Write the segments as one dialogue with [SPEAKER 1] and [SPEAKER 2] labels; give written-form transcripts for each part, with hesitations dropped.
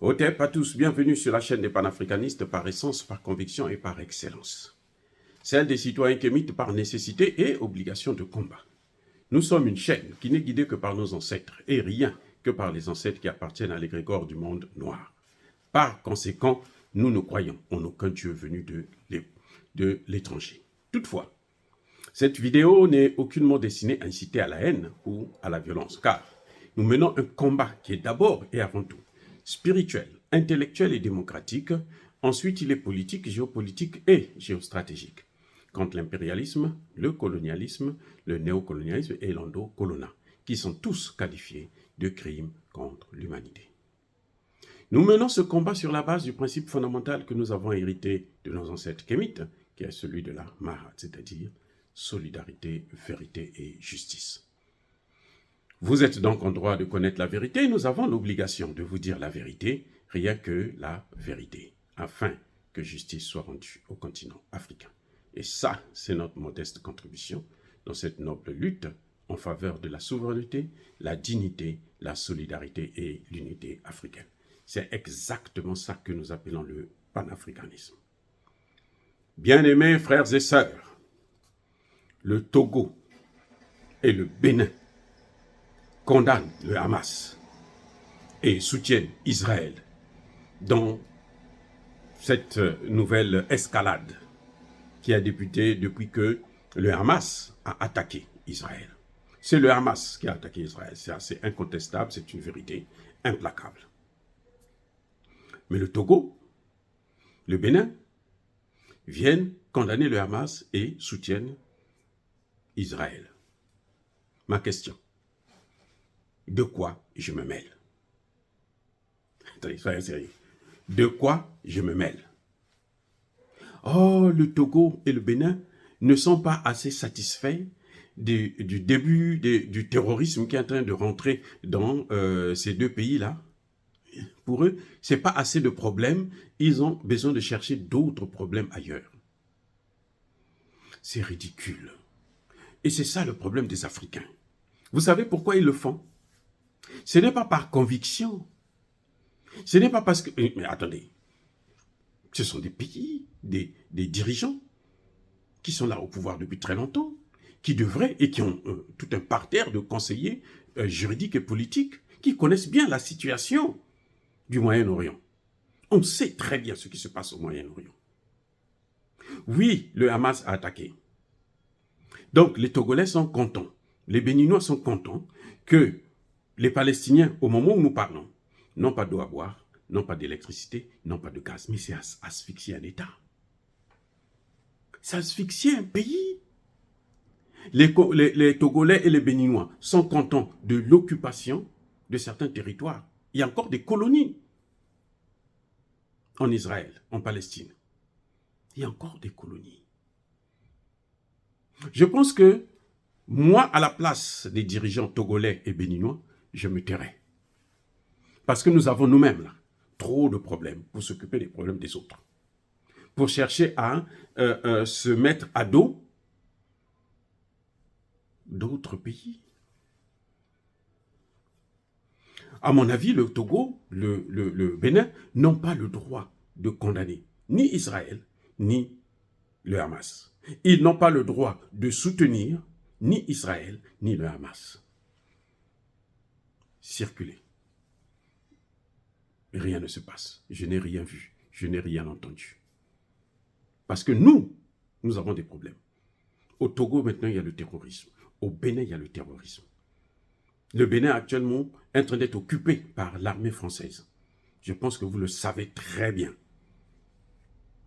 [SPEAKER 1] Hotep à tous, bienvenue sur la chaîne des panafricanistes par essence, par conviction et par excellence. Celle des citoyens kémites par nécessité et obligation de combat. Nous sommes une chaîne qui n'est guidée que par nos ancêtres et rien que par les ancêtres qui appartiennent à l'égrégore du monde noir. Par conséquent, nous ne croyons en aucun Dieu venu de l'étranger. Toutefois, cette vidéo n'est aucunement destinée à inciter à la haine ou à la violence, car nous menons un combat qui est d'abord et avant tout spirituel, intellectuel et démocratique. Ensuite, il est politique, géopolitique et géostratégique. Contre l'impérialisme, le colonialisme, le néocolonialisme et l'endocolonat, qui sont tous qualifiés de crimes contre l'humanité. Nous menons ce combat sur la base du principe fondamental que nous avons hérité de nos ancêtres kémites, qui est celui de la Mahat, c'est-à-dire solidarité, vérité et justice. Vous êtes donc en droit de connaître la vérité et nous avons l'obligation de vous dire la vérité, rien que la vérité, afin que justice soit rendue au continent africain. Et ça, c'est notre modeste contribution dans cette noble lutte en faveur de la souveraineté, la dignité, la solidarité et l'unité africaine. C'est exactement ça que nous appelons le panafricanisme. Bien-aimés frères et sœurs, le Togo et le Bénin condamnent le Hamas et soutiennent Israël dans cette nouvelle escalade qui a débuté depuis que le Hamas a attaqué Israël. C'est le Hamas qui a attaqué Israël, c'est assez incontestable, c'est une vérité implacable. Mais le Togo, le Bénin, viennent condamner le Hamas et soutiennent Israël. Ma question, de quoi je me mêle? Attendez, soyez sérieux. De quoi je me mêle? Oh, le Togo et le Bénin ne sont pas assez satisfaits du début du terrorisme qui est en train de rentrer dans ces deux pays-là. Pour eux, ce n'est pas assez de problèmes. Ils ont besoin de chercher d'autres problèmes ailleurs. C'est ridicule. Et c'est ça le problème des Africains. Vous savez pourquoi ils le font? Ce n'est pas par conviction. Ce n'est pas parce que... Mais attendez, ce sont des pays, des dirigeants qui sont là au pouvoir depuis très longtemps, qui devraient et qui ont tout un parterre de conseillers juridiques et politiques qui connaissent bien la situation du Moyen-Orient. On sait très bien ce qui se passe au Moyen-Orient. Oui, le Hamas a attaqué. Donc les Togolais sont contents, les Béninois sont contents que les Palestiniens, au moment où nous parlons, n'ont pas d'eau à boire, n'ont pas d'électricité, n'ont pas de gaz. Mais c'est asphyxier un État. C'est asphyxier un pays. Les Togolais et les Béninois sont contents de l'occupation de certains territoires. Il y a encore des colonies en Israël, en Palestine. Il y a encore des colonies. Je pense que moi, à la place des dirigeants togolais et béninois, je me tairais. Parce que nous avons nous-mêmes là trop de problèmes pour s'occuper des problèmes des autres. Pour chercher à se mettre à dos d'autres pays. À mon avis, le Togo, le Bénin n'ont pas le droit de condamner ni Israël, ni le Hamas. Ils n'ont pas le droit de soutenir ni Israël, ni le Hamas. Circuler. Rien ne se passe. Je n'ai rien vu. Je n'ai rien entendu. Parce que nous avons des problèmes. Au Togo, maintenant, il y a le terrorisme. Au Bénin, il y a le terrorisme. Le Bénin, actuellement, est en train d'être occupé par l'armée française. Je pense que vous le savez très bien.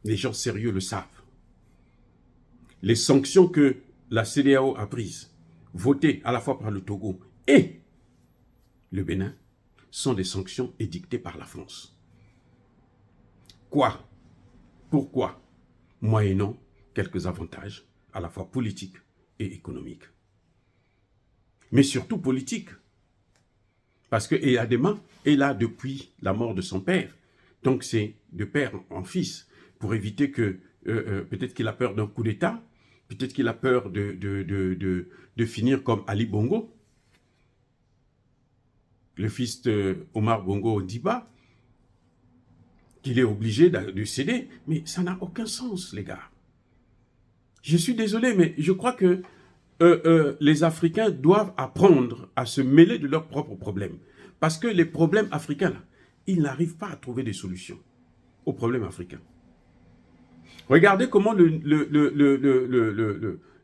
[SPEAKER 1] Les gens sérieux le savent. Les sanctions que la CEDEAO a prises, votées à la fois par le Togo et le Bénin, sont des sanctions édictées par la France. Quoi? Pourquoi? Moyennant quelques avantages, à la fois politiques et économiques. Mais surtout politiques. Parce que Eyadema est là depuis la mort de son père. Donc c'est de père en fils, pour éviter que, peut-être qu'il a peur d'un coup d'État, peut-être qu'il a peur de finir comme Ali Bongo, le fils de Omar Bongo Ondimba, qu'il est obligé de céder. Mais ça n'a aucun sens, les gars. Je suis désolé, mais je crois que les Africains doivent apprendre à se mêler de leurs propres problèmes. Parce que les problèmes africains, là, ils n'arrivent pas à trouver des solutions aux problèmes africains. Regardez comment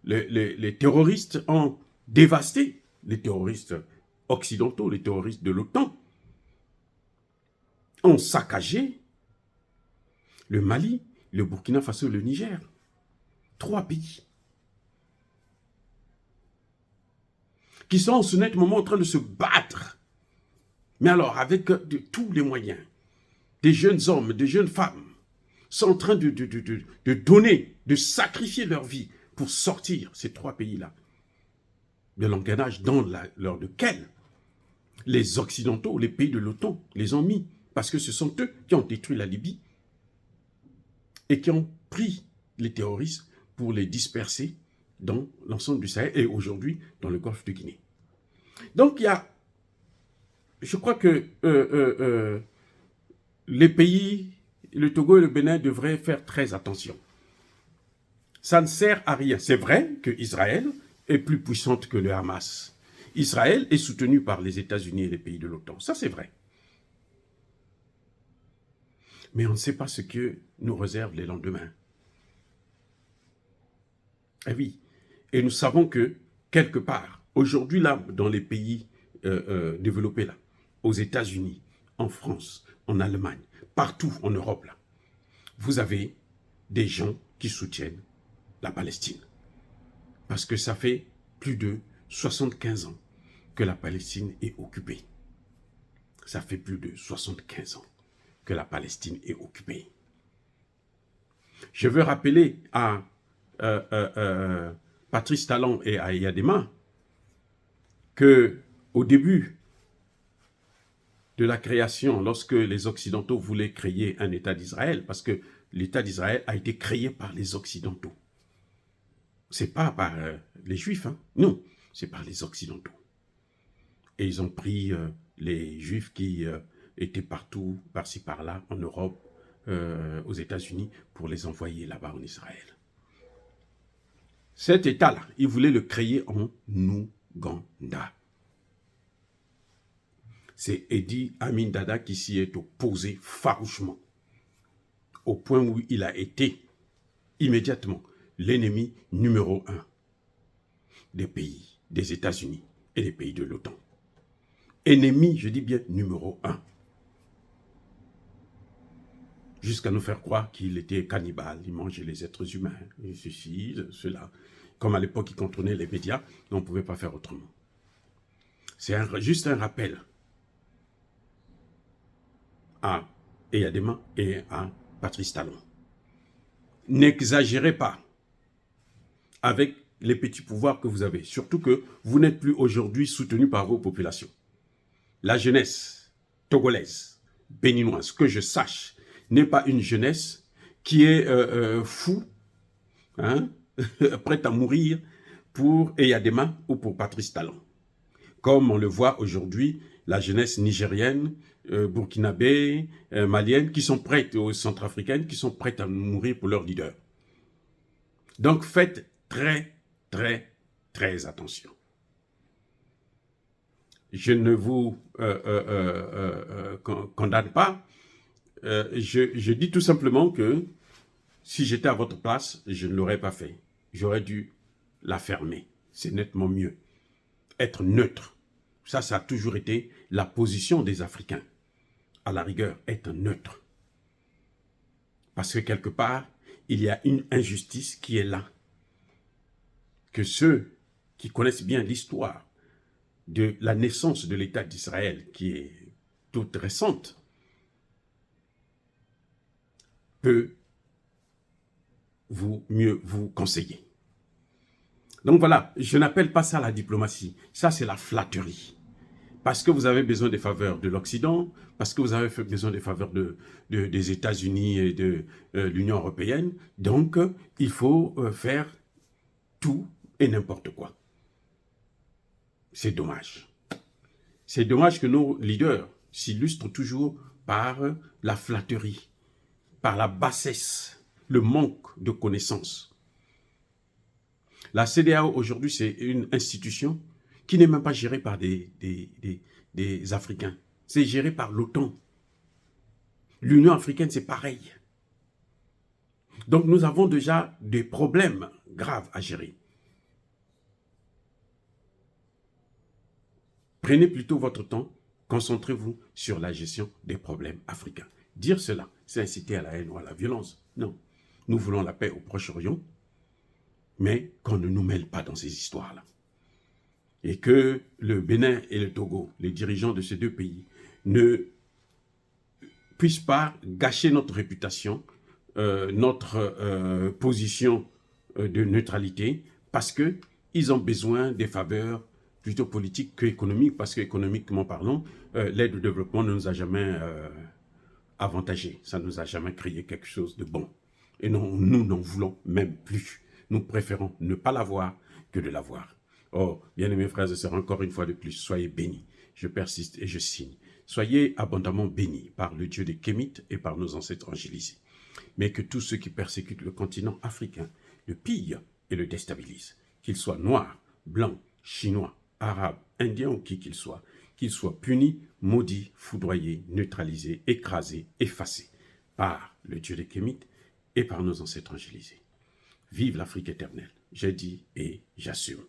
[SPEAKER 1] les terroristes ont dévasté, les terroristes occidentaux, les terroristes de l'OTAN, ont saccagé le Mali, le Burkina Faso et le Niger. 3 pays qui sont en ce net moment en train de se battre. Mais alors, avec tous les moyens, des jeunes hommes, des jeunes femmes, sont en train de donner, de sacrifier leur vie pour sortir ces 3 pays-là de l'engrenage dans lors lequel les Occidentaux, les pays de l'OTAN, les ont mis. Parce que ce sont eux qui ont détruit la Libye et qui ont pris les terroristes pour les disperser dans l'ensemble du Sahel et aujourd'hui dans le golfe de Guinée. Donc il y a, je crois que les pays, le Togo et le Bénin devraient faire très attention. Ça ne sert à rien. C'est vrai que Israël est plus puissante que le Hamas. Israël est soutenu par les États-Unis et les pays de l'OTAN. Ça, c'est vrai. Mais on ne sait pas ce que nous réservent les lendemains. Eh oui. Et nous savons que, quelque part, aujourd'hui, là, dans les pays développés, là, aux États-Unis, en France, en Allemagne, partout en Europe, là, vous avez des gens qui soutiennent la Palestine. Parce que ça fait plus de 75 ans que la Palestine est occupée. Ça fait plus de 75 ans que la Palestine est occupée. Je veux rappeler à Patrice Talon et à Eyadema que au début de la création, lorsque les Occidentaux voulaient créer un État d'Israël, parce que l'État d'Israël a été créé par les Occidentaux. C'est pas par les Juifs, hein? Non, c'est par les Occidentaux. Et ils ont pris les Juifs qui étaient partout, par-ci, par-là, en Europe, aux États-Unis, pour les envoyer là-bas en Israël. Cet État-là, ils voulaient le créer en Ouganda. C'est Idi Amin Dada qui s'y est opposé farouchement, au point où il a été immédiatement l'ennemi numéro 1 des pays, des États-Unis et des pays de l'OTAN. Ennemi, je dis bien numéro 1. Jusqu'à nous faire croire qu'il était cannibale, il mangeait les êtres humains, et ceci, cela. Comme à l'époque, il contrôlait les médias, on ne pouvait pas faire autrement. C'est juste un rappel à Eyadema et à Patrice Talon. N'exagérez pas avec les petits pouvoirs que vous avez, surtout que vous n'êtes plus aujourd'hui soutenu par vos populations. La jeunesse togolaise, béninoise, que je sache, n'est pas une jeunesse qui est fou, hein, prête à mourir pour Eyadema ou pour Patrice Talon. Comme on le voit aujourd'hui, la jeunesse nigérienne, burkinabé, malienne, qui sont prêtes, aux centrafricaines, qui sont prêtes à mourir pour leur leader. Donc faites très, très, très attention. Je ne vous condamne pas. Je dis tout simplement que si j'étais à votre place, je ne l'aurais pas fait. J'aurais dû la fermer. C'est nettement mieux. Être neutre. Ça a toujours été la position des Africains. À la rigueur, être neutre. Parce que quelque part, il y a une injustice qui est là. Que ceux qui connaissent bien l'histoire de la naissance de l'État d'Israël, qui est toute récente, peut mieux vous conseiller. Donc voilà, je n'appelle pas ça la diplomatie. Ça, c'est la flatterie. Parce que vous avez besoin des faveurs de l'Occident, parce que vous avez besoin des faveurs des États-Unis et de l'Union européenne. Donc, il faut faire tout et n'importe quoi. C'est dommage. C'est dommage que nos leaders s'illustrent toujours par la flatterie, par la bassesse, le manque de connaissances. La CEDEAO, aujourd'hui, c'est une institution qui n'est même pas gérée par des Africains. C'est géré par l'OTAN. L'Union africaine, c'est pareil. Donc, nous avons déjà des problèmes graves à gérer. Prenez plutôt votre temps, concentrez-vous sur la gestion des problèmes africains. Dire cela, c'est inciter à la haine ou à la violence. Non. Nous voulons la paix au Proche-Orient, mais qu'on ne nous mêle pas dans ces histoires-là. Et que le Bénin et le Togo, les dirigeants de ces deux pays, ne puissent pas gâcher notre réputation, notre position de neutralité, parce qu'ils ont besoin des faveurs plutôt politiques qu'économiques, parce qu'économiquement parlant, l'aide au développement ne nous a jamais avantagés. Ça ne nous a jamais créé quelque chose de bon. Et non, nous n'en voulons même plus. Nous préférons ne pas l'avoir que de l'avoir. Oh, bien-aimés frères et sœurs, encore une fois de plus, soyez bénis. Je persiste et je signe. Soyez abondamment bénis par le Dieu des Kémites et par nos ancêtres angélisés. Mais que tous ceux qui persécutent le continent africain le pillent et le déstabilisent. Qu'ils soient noirs, blancs, chinois, arabes, indiens ou qui qu'ils soient punis, maudits, foudroyés, neutralisés, écrasés, effacés par le Dieu des Kémites et par nos ancêtres angélisés. Vive l'Afrique éternelle, j'ai dit et j'assume.